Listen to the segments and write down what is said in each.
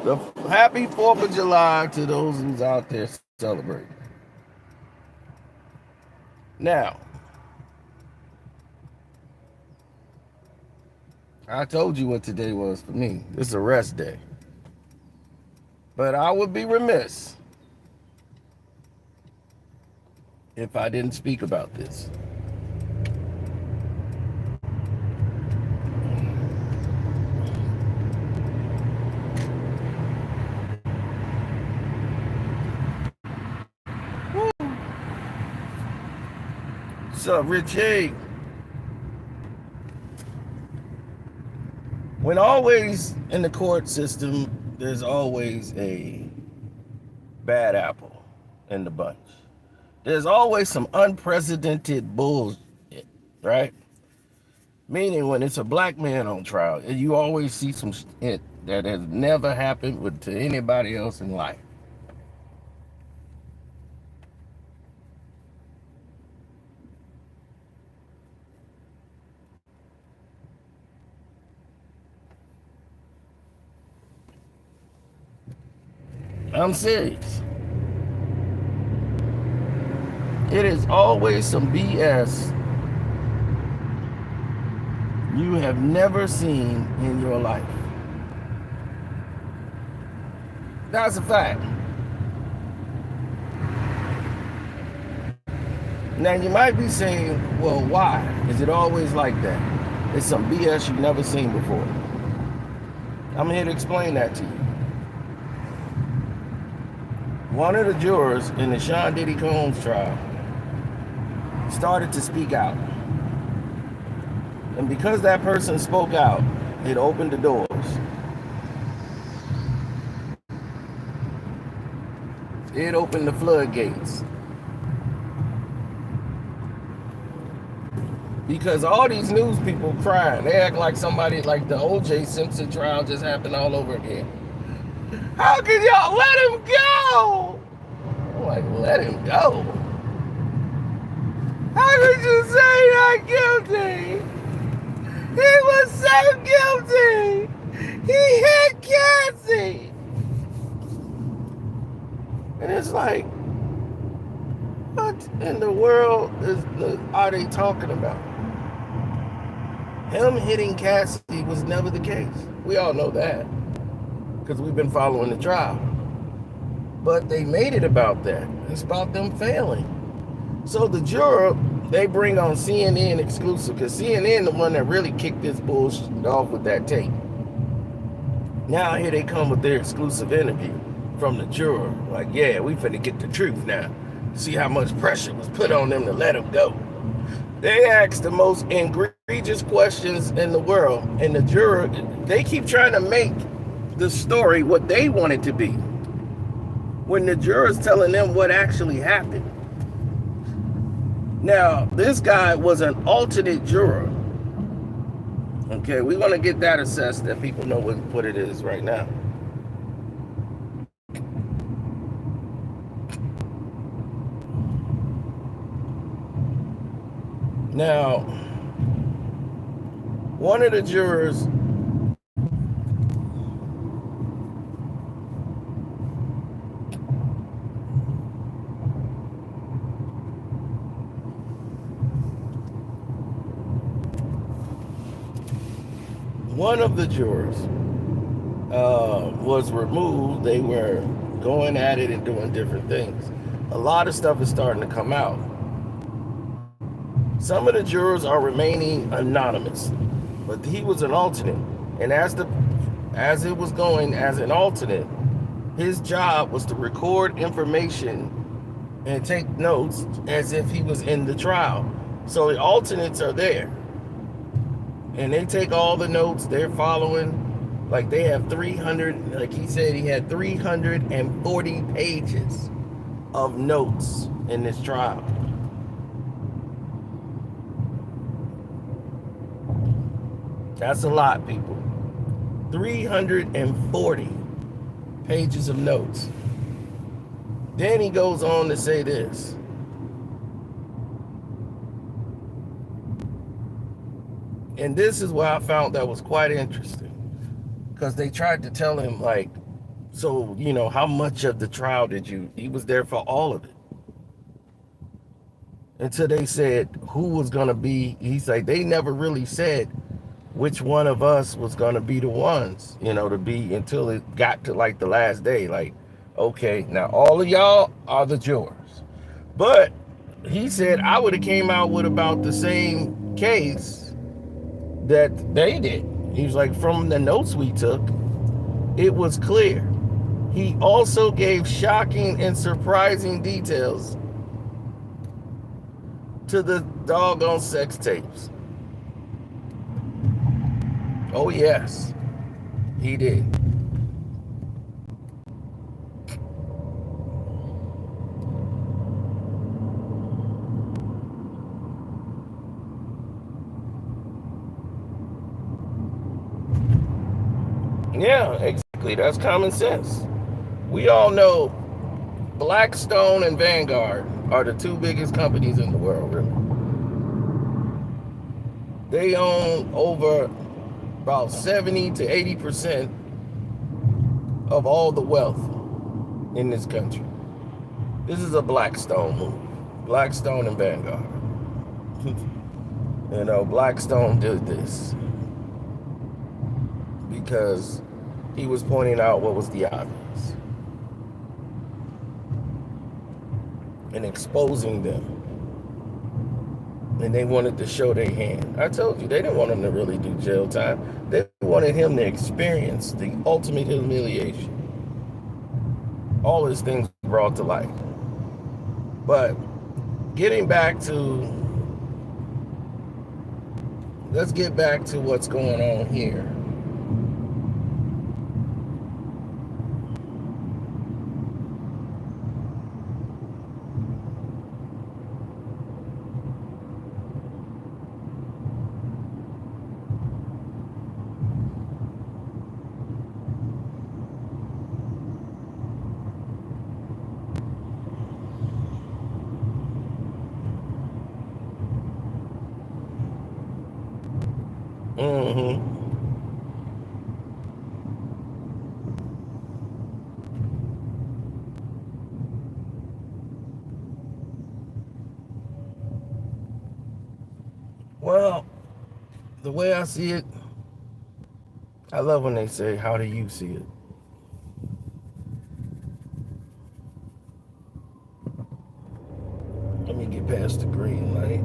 The happy 4th of July to those who's out there celebrating. Now, I told you what today was for me. It's a rest day. But I would be remiss if I didn't speak about this. So, Richie, when always in the court system, there's always a bad apple in the bunch. There's always some unprecedented bullshit, right? Meaning when it's a black man on trial, you always see some shit that has never happened to anybody else in life. I'm serious. It is always some BS you have never seen in your life. That's a fact. Now you might be saying, well, why? Is it always like that? It's some BS you've never seen before. I'm here to explain that to you. One of the jurors in the Diddy Combs trial started to speak out. And because that person spoke out, it opened the doors. It opened the floodgates. Because all these news people crying, they act like somebody like the O.J. Simpson trial just happened all over again. How can y'all let him go? I'm like, let him go? How could you say not guilty? He was so guilty. He hit Cassie. And it's like, what in the world are they talking about? Him hitting Cassie was never the case. We all know that because we've been following the trial. But they made it about that. It's about them failing. So the juror, they bring on CNN exclusive because CNN the one that really kicked this bullshit off with that tape. Now here they come with their exclusive interview from the juror. Like, yeah, we finna get the truth now. See how much pressure was put on them to let him go. They asked the most egregious questions in the world, and the juror, they keep trying to make the story what they want it to be, when the juror's telling them what actually happened. Now, this guy was an alternate juror. Okay, we want to get that assessed that people know what it is right now. Now, one of the jurors one of the jurors was removed. They were going at it and doing different things. A lot of stuff is starting to come out. Some of the jurors are remaining anonymous, but he was an alternate. And as it was going as an alternate, his job was to record information and take notes as if he was in the trial. So the alternates are there. And they take all the notes, they're following. Like they have 300, like he said, he had 340 pages of notes in this trial. That's a lot, people. 340 pages of notes. Then he goes on to say this. And this is where I found that was quite interesting. Because they tried to tell him, like, So, how much of the trial did you? He was there for all of it. Until they said who was going to be. He's like, they never really said which one of us was going to be the ones, to be, until it got to like the last day. Like, okay, now all of y'all are the jurors. But he said I would have came out with about the same case that they did. He was like, from the notes we took, it was clear. He also gave shocking and surprising details to the doggone sex tapes. Oh, yes, he did. Yeah, exactly. That's common sense. We all know Blackstone and Vanguard are the two biggest companies in the world, really. They own over about 70 to 80% of all the wealth in this country. This is a Blackstone move. Blackstone and Vanguard. Blackstone did this because he was pointing out what was the obvious and exposing them. And they wanted to show their hand. I told you, they didn't want him to really do jail time. They wanted him to experience the ultimate humiliation. All his things brought to light. But let's get back to what's going on here. Well, the way I see it, I love when they say, how do you see it? Let me get past the green light.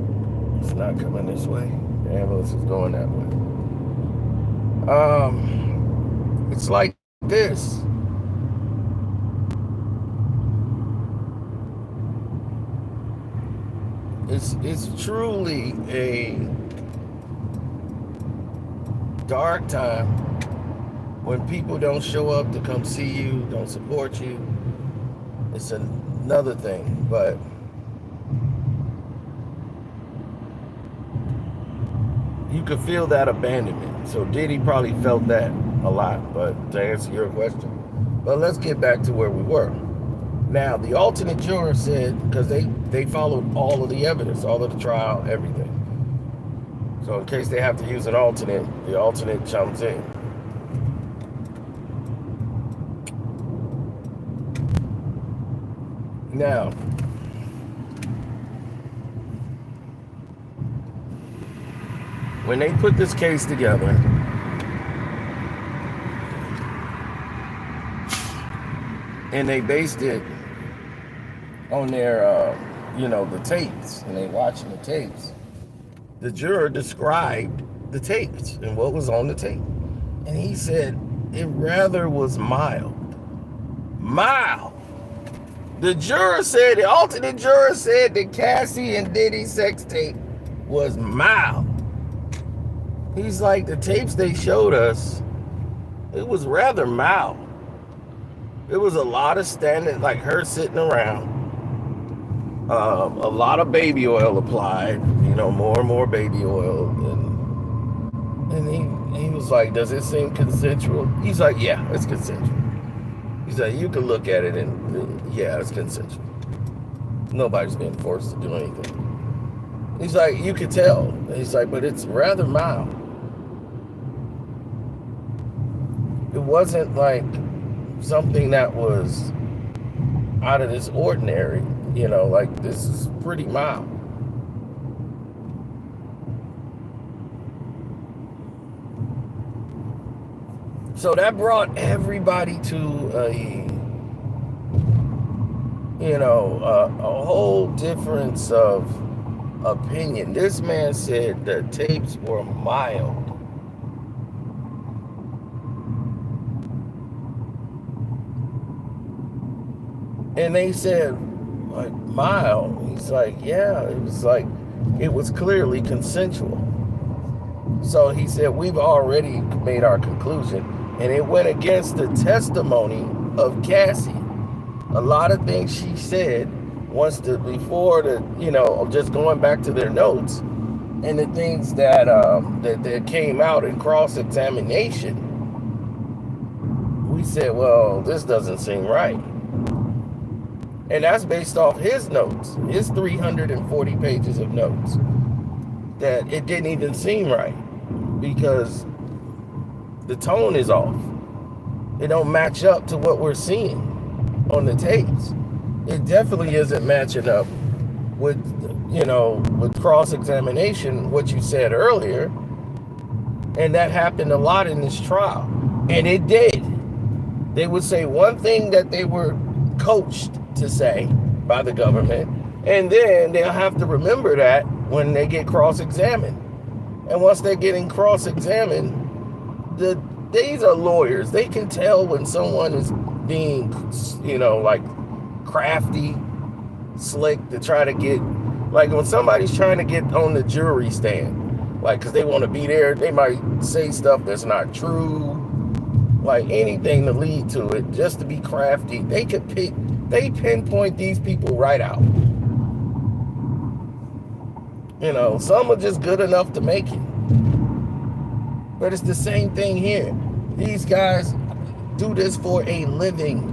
It's not coming this way. The ambulance is going that way. It's like this. It's truly a dark time when people don't show up to come see you, don't support you. It's another thing, but you could feel that abandonment. So Diddy probably felt that a lot, but to answer your question. But let's get back to where we were. Now, the alternate juror said, because they followed all of the evidence, all of the trial, everything. So in case they have to use an alternate, the alternate jumps in. Now, when they put this case together, and they based it on their, the tapes, and they watching the tapes, the juror described the tapes and what was on the tape. And he said it rather was mild. Mild. The alternate juror said that Cassie and Diddy's sex tape was mild. He's like, the tapes they showed us, it was rather mild. It was a lot of standing, like her sitting around. A lot of baby oil applied, more and more baby oil. And he was like, does it seem consensual? He's like, yeah, it's consensual. He's like, you can look at it and, yeah, it's consensual. Nobody's being forced to do anything. He's like, you could tell. He's like, but it's rather mild. It wasn't like something that was out of this ordinary. Like this is pretty mild. So that brought everybody to a whole difference of opinion. This man said the tapes were mild. And they said, like, mild? He's like, yeah, it was clearly consensual. So he said, we've already made our conclusion. And it went against the testimony of Cassie. A lot of things she said just going back to their notes and the things that came out in cross-examination, we said, well, this doesn't seem right. And that's based off his notes, his 340 pages of notes, that it didn't even seem right because the tone is off. It don't match up to what we're seeing on the tapes. It definitely isn't matching up with cross-examination, what you said earlier. And that happened a lot in this trial. And it did. They would say one thing that they were coached to say by the government, and then they'll have to remember that when they get cross-examined. And once they're getting cross-examined, these are lawyers. They can tell when someone is being, like crafty, slick to try to get, like when somebody's trying to get on the jury stand, like because they want to be there, they might say stuff that's not true, like anything to lead to it, just to be crafty. They pinpoint these people right out. Some are just good enough to make it. But it's the same thing here. These guys do this for a living.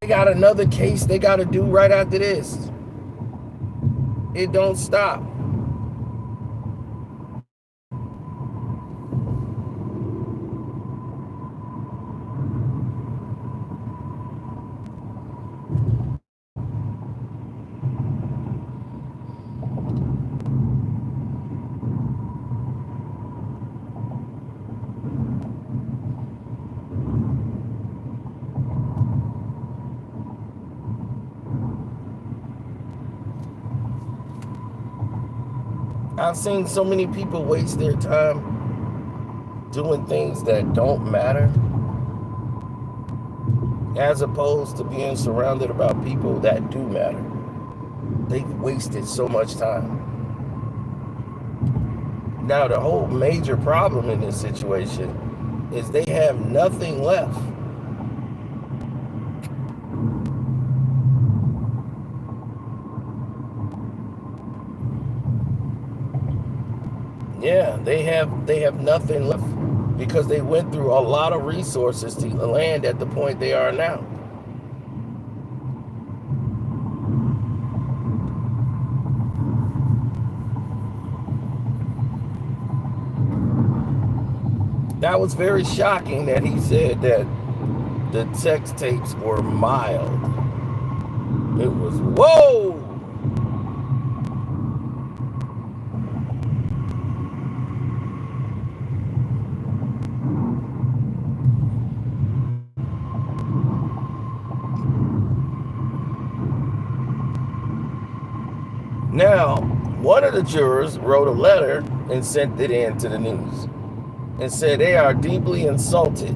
They got another case they got to do right after this. It don't stop. I've seen so many people waste their time doing things that don't matter, as opposed to being surrounded about people that do matter. They've wasted so much time. Now, the whole major problem in this situation is they have nothing left. Yeah, they have nothing left because they went through a lot of resources to land at the point they are now. That was very shocking that he said that the sex tapes were mild. It was, whoa! Now, one of the jurors wrote a letter and sent it in to the news and said they are deeply insulted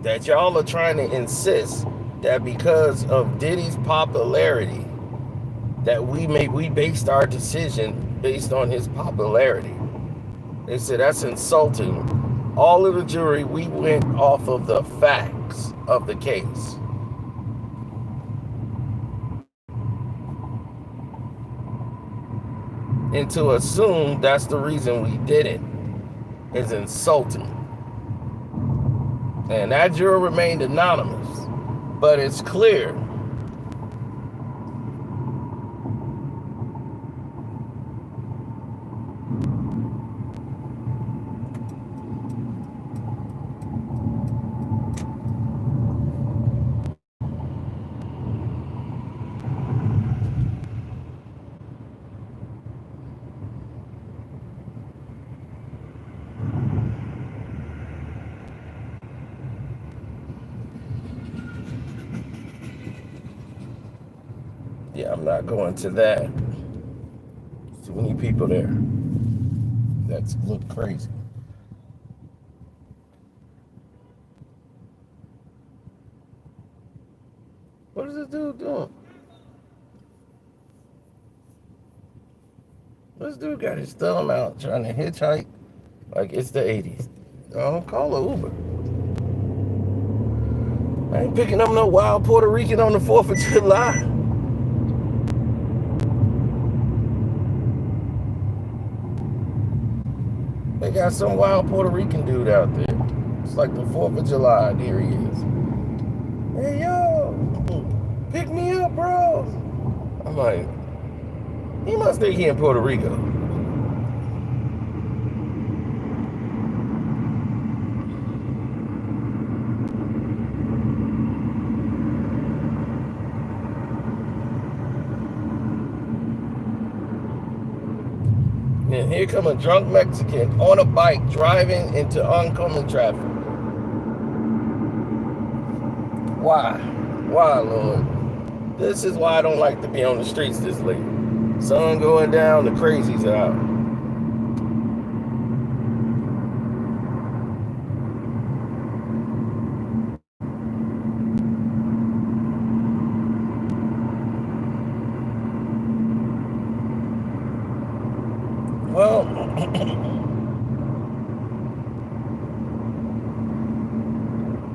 that y'all are trying to insist that because of Diddy's popularity that we based our decision based on his popularity. They said that's insulting. All of the jury, we went off of the facts of the case. And to assume that's the reason we did it is insulting. And that juror remained anonymous, but it's clear not going to that. Too many people there. That's look crazy. What is this dude doing? This dude got his thumb out trying to hitchhike like it's the 80s. Don't call an Uber. I ain't picking up no wild Puerto Rican on the 4th of July. They got some wild Puerto Rican dude out there. It's like the 4th of July. There he is. Hey, yo, pick me up, bro. I'm like, he must think he in Puerto Rico. And here come a drunk Mexican on a bike driving into oncoming traffic. Why? Why, Lord? This is why I don't like to be on the streets this late. Sun going down, the crazies out. Well,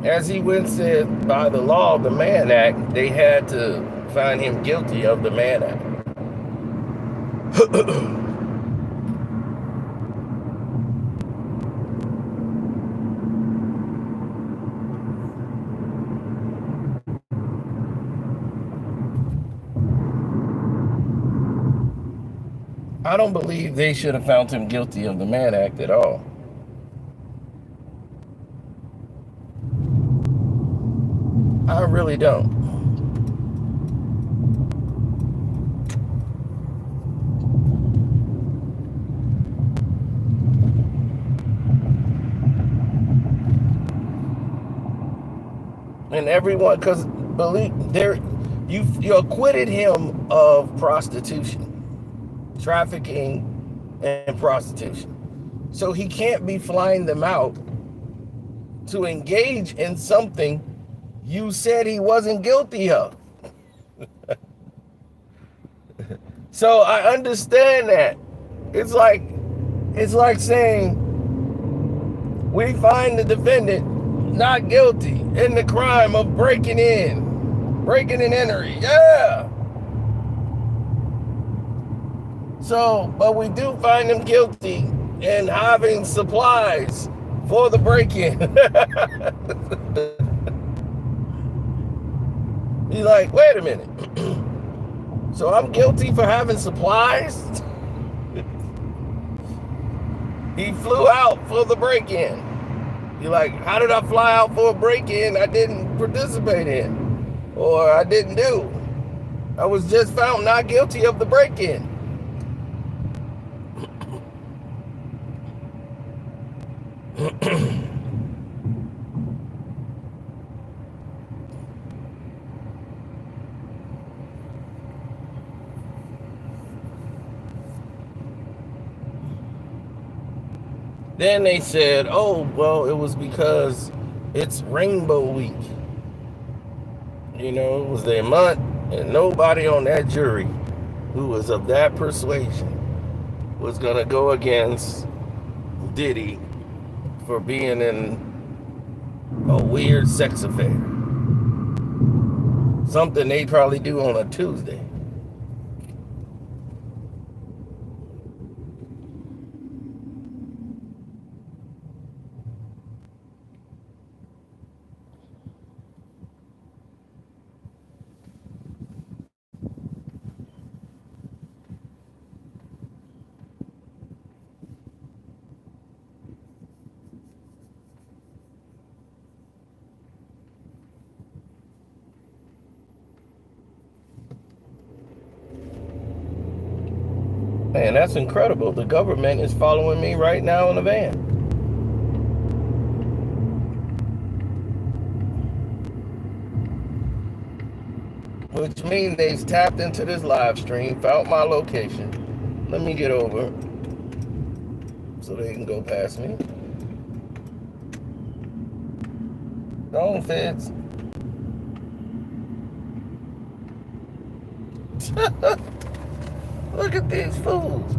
as he once said, by the law of the Mann Act, they had to find him guilty of the Mann Act. I don't believe they should have found him guilty of the Mann Act at all. I really don't. And everyone, because believe there, you acquitted him of prostitution, trafficking, and prostitution. So he can't be flying them out to engage in something you said he wasn't guilty of. So I understand that. It's like saying we find the defendant not guilty in the crime of breaking and entering. Yeah. So, but we do find him guilty in having supplies for the break-in. He's like, wait a minute. So I'm guilty for having supplies? He flew out for the break-in. You're like, how did I fly out for a break-in I didn't participate in? Or I didn't do? I was just found not guilty of the break-in. Then they said, oh, well, it was because it's Rainbow Week. You know, it was their month, and nobody on that jury who was of that persuasion was going to go against Diddy for being in a weird sex affair. Something they probably do on a Tuesday. Man, that's incredible. The government is following me right now in a van. which means they've tapped into this live stream, found my location. Let me get over so they can go past me. Go on, feds. Look at these fools.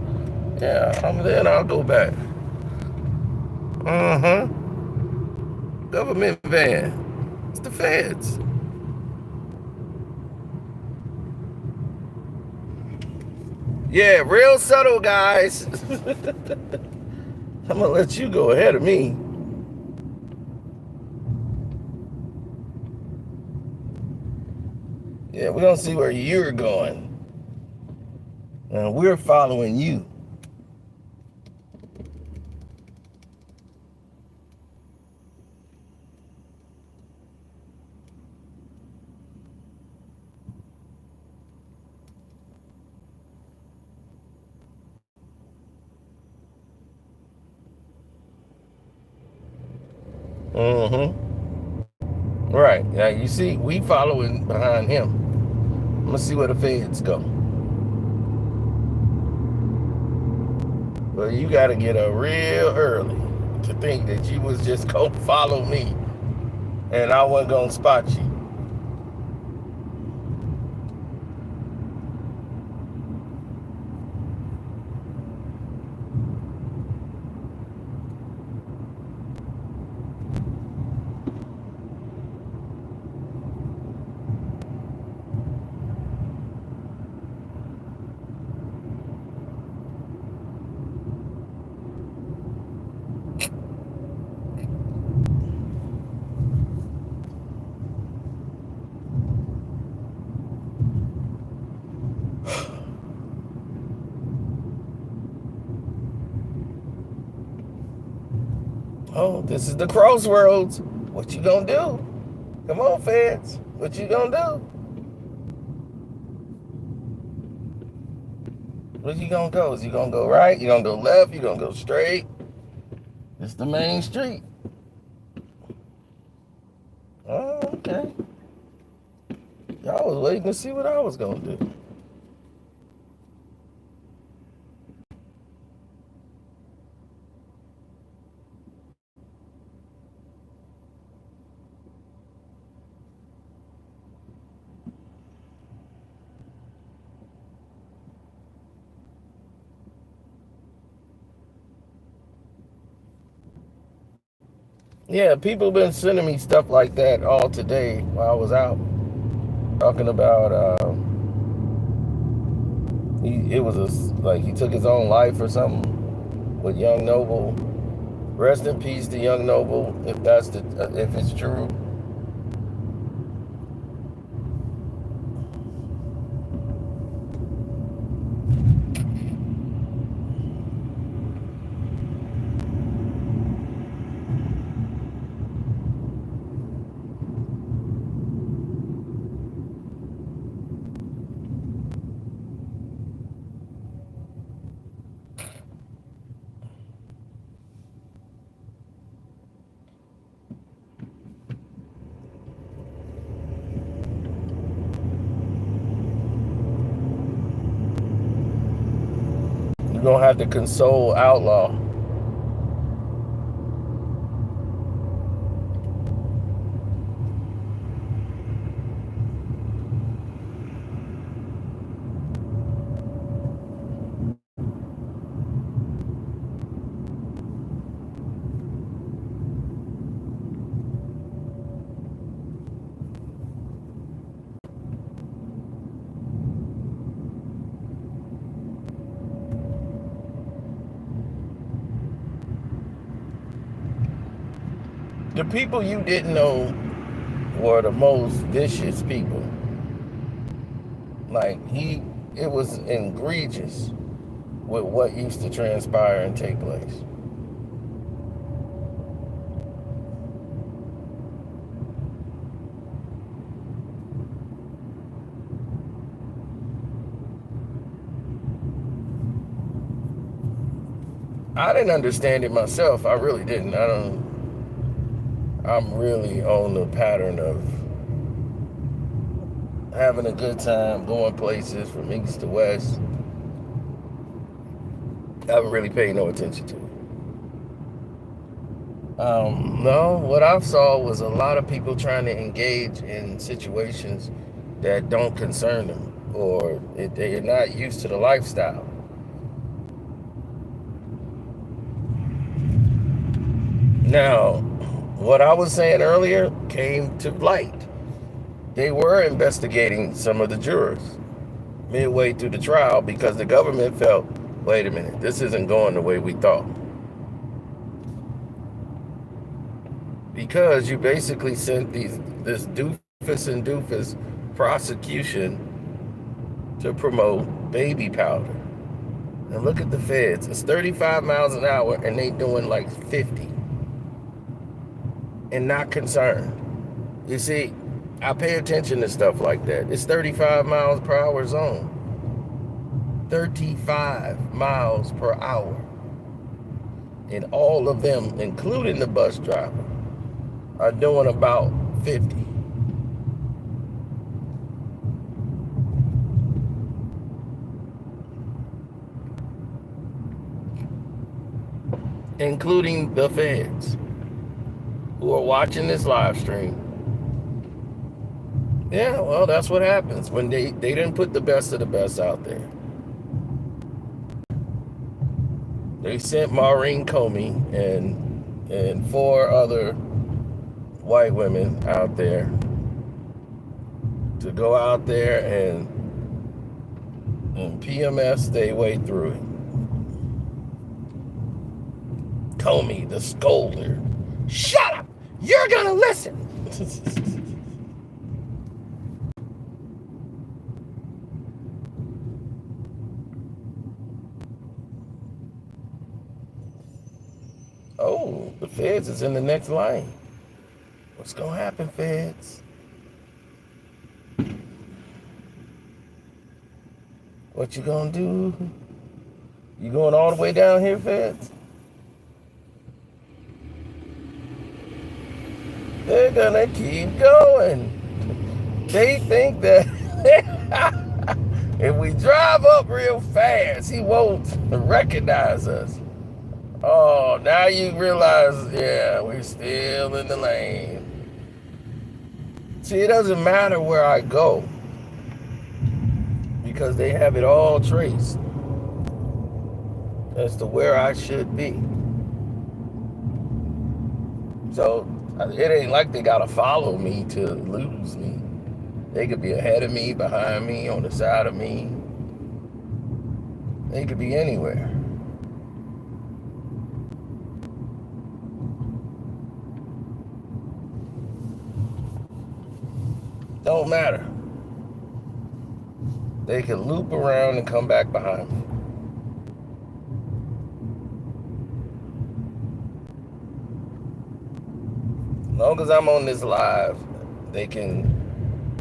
Yeah, I'm there and I'll go back. Government van. It's the feds. Yeah, real subtle, guys. I'm gonna let you go ahead of me. Yeah, we're gonna see where you're going. And we're following you. Right. Now you see, we following behind him. I'm gonna see where the feds go. Well, you gotta get up real early to think that you was just gonna follow me and I wasn't gonna spot you. Oh, this is the crossroads. What you gonna do? Come on, feds. What you gonna do? Where you gonna go? Is you gonna go right? You gonna go left? You gonna go straight? It's the main street. Oh, okay. Y'all was waiting to see what I was gonna do. Yeah, people been sending me stuff like that all today while I was out. Talking about, it was like he took his own life or something with Young Noble. Rest in peace to Young Noble, if it's true. You're gonna have to console Outlaw. The people you didn't know were the most vicious people. Like it was egregious with what used to transpire and take place. I didn't understand it myself. I really didn't. I'm really on the pattern of having a good time, going places from east to west. I haven't really paid no attention to it. No, what I saw was a lot of people trying to engage in situations that don't concern them, or they're not used to the lifestyle. Now, what I was saying earlier came to light. They were investigating some of the jurors midway through the trial because the government felt, wait a minute, this isn't going the way we thought. Because you basically sent this doofus and doofus prosecution to promote baby powder. And look at the feds. It's 35 miles an hour and they doing like 50 and not concerned. You see, I pay attention to stuff like that. It's 35 miles per hour zone. 35 miles per hour. And all of them, including the bus driver, are doing about 50. Including the feds who are watching this live stream. Yeah, well, that's what happens when they didn't put the best of the best out there. They sent Maureen Comey and 4 other white women out there to go out there and PMS their way through it. Comey, the scolder. Shut up! You're gonna listen! Oh, the feds is in the next lane. What's gonna happen, feds? What you gonna do? You going all the way down here, feds? They're gonna keep going. They think that if we drive up real fast, he won't recognize us. Oh, now you realize, yeah, we're still in the lane. See, it doesn't matter where I go because they have it all traced as to where I should be. So it ain't like they gotta follow me to lose me. They could be ahead of me, behind me, on the side of me. They could be anywhere. Don't matter. They can loop around and come back behind me. As long as I'm on this live, they can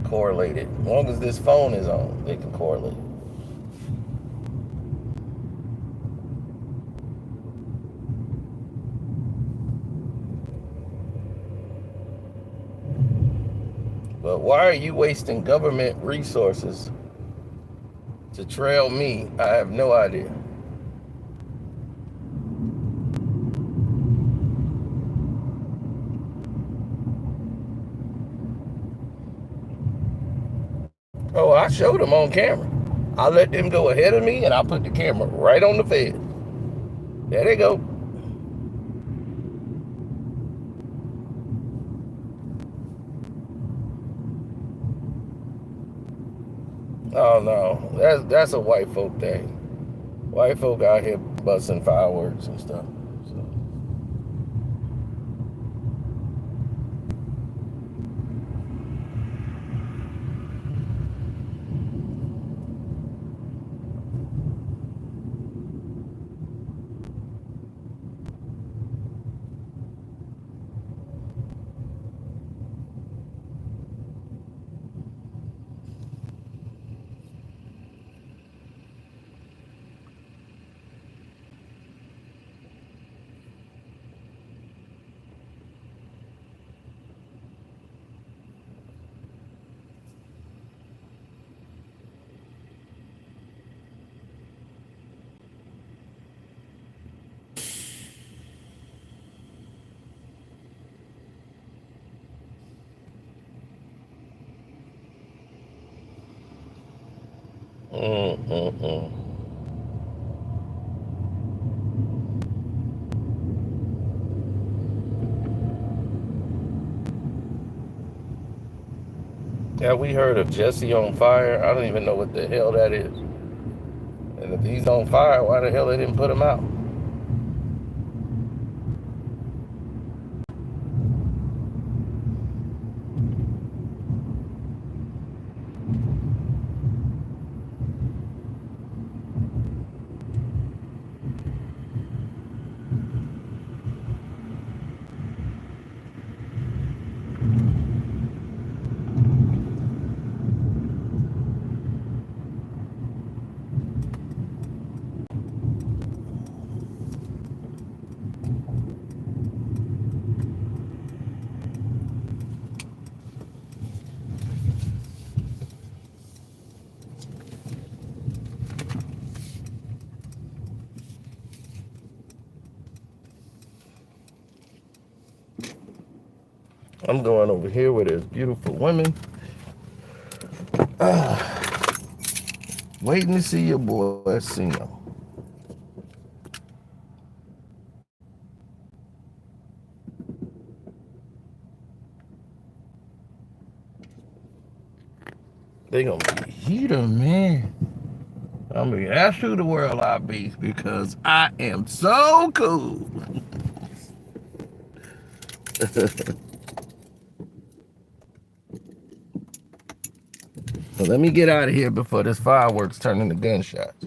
correlate it. As long as this phone is on, they can correlate it. But why are you wasting government resources to trail me? I have no idea. Oh, I showed them on camera. I let them go ahead of me and I put the camera right on the fed. There they go. Oh no, that's a white folk thing. White folk out here busting fireworks and stuff. So. Mm-mm-mm. Have we heard of Jesse on fire? I don't even know what the hell that is. And if he's on fire, why the hell they didn't put him out? I'm going over here where there's beautiful women. Waiting to see your boy Sino. They gonna be heater, man. I mean, that's who the world I be because I am so cool. So let me get out of here before this fireworks turn into gunshots.